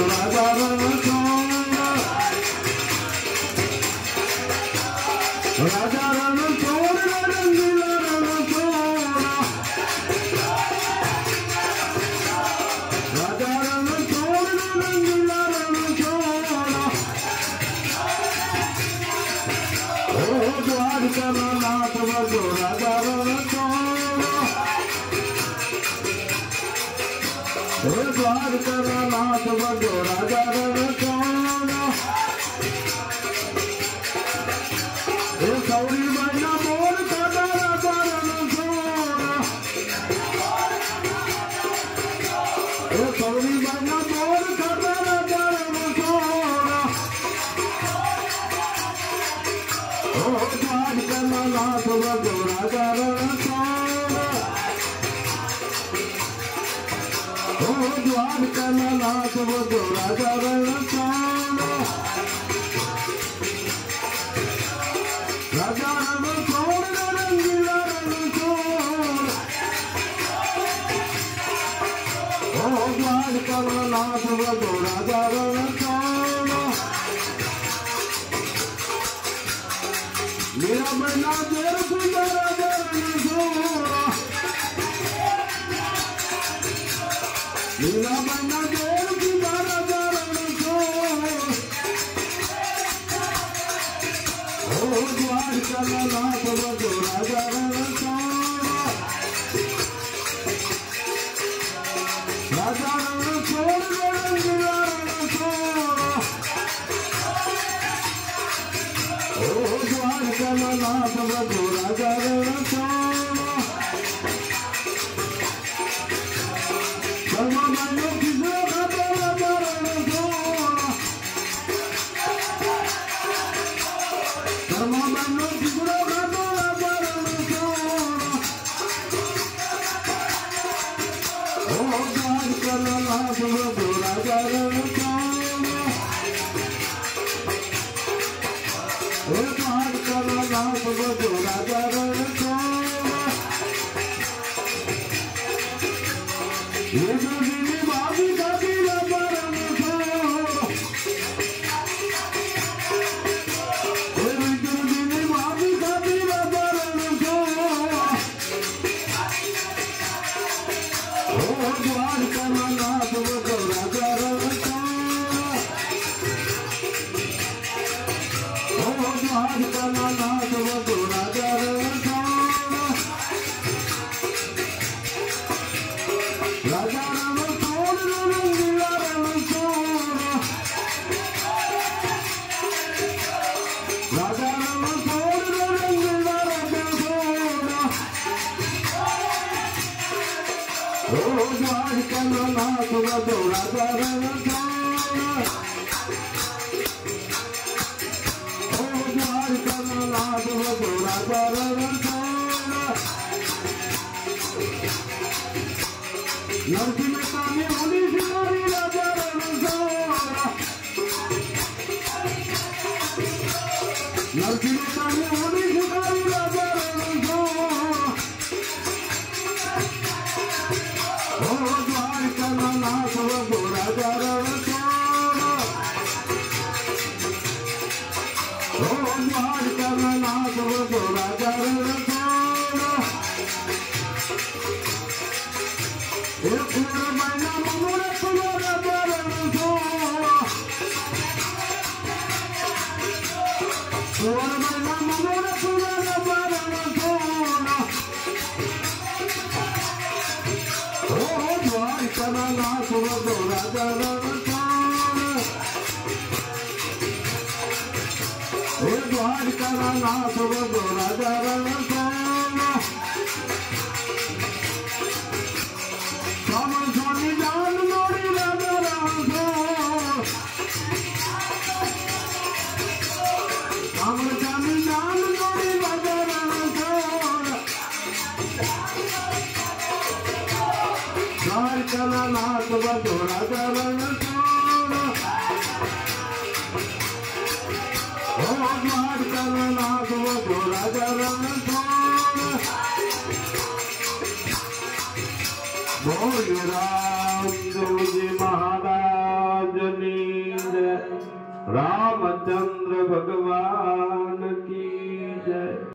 राजा रण सोना राजा रण सोना रंगीला रण सोना राजा रण सोना रंगीला रण सोना ओ द्वारका नाथ बजो राजा रण सोना द्वारका नाथ बजो राजा रण सोना सौरी बना बोल राजा रण सोना सौरी बना बोल राजा रण सोना द्वारका नाथ बजो राजा रण सोना द्वारका नाथ बजो राजा रण सोना राजा रण सोना रंगीला रण सोना द्वारका नाथ बजो राजा रण सोना मेरा बना देर सुंदर राजा रण सोना मेरा बना देर सुंदर राजा रण सोना द्वारका नाथ बजो राजा रण सोना राजा रण सोना रंगीला रण सोना द्वारका नाथ बजो राजा रण सोना कर्मा बनो किसो खातो राजा रण सोना कर्मा बनो किसो खातो राजा रण सोना द्वारका नाथ बजो राजा रण सोना द्वारका नाथ बजो राजा रण सोना ये दुर्गिनी बाबी खाती राजा रण सोना ये दुर्गिनी बाबी खाती राजा रण सोना द्वारका नाथ बजो राजा रण सोना द्वारका नाथ बजो राजा रण सोना राजा रण सोना रंगीला रण सोना राजा रण सोना रंगीला रण सोना द्वारका नाथ बजो राजा रण सोना द्वारका नाथ बजो राजा रण सोना नरसी मेहता में होली शिकारी राजा रण सोना नरसी मेहता में होली शिकारी राजा रण सोना द्वारका नाथ बजो राजा रण सोना द्वारका नाथ बजो राजा रण सोना पूर्ण महीना मनोर सुनो राजा रण सोना पूर्ण महीना मनोर सुनो राजा रण सोना द्वारका नाथ बजो राजा रण सोना द्वारका नाथ बजो राजा रण सोना सावन स्वामी जान मोड़ी राजा रण सोना सावन स्वामी जान मोड़ी राजा रण सोना द्वारका नाथ बजो राजा रण सोना द्वारका नाथ बजो राजा रण सोना बोल राम देव जी महाराज रामचंद्र भगवान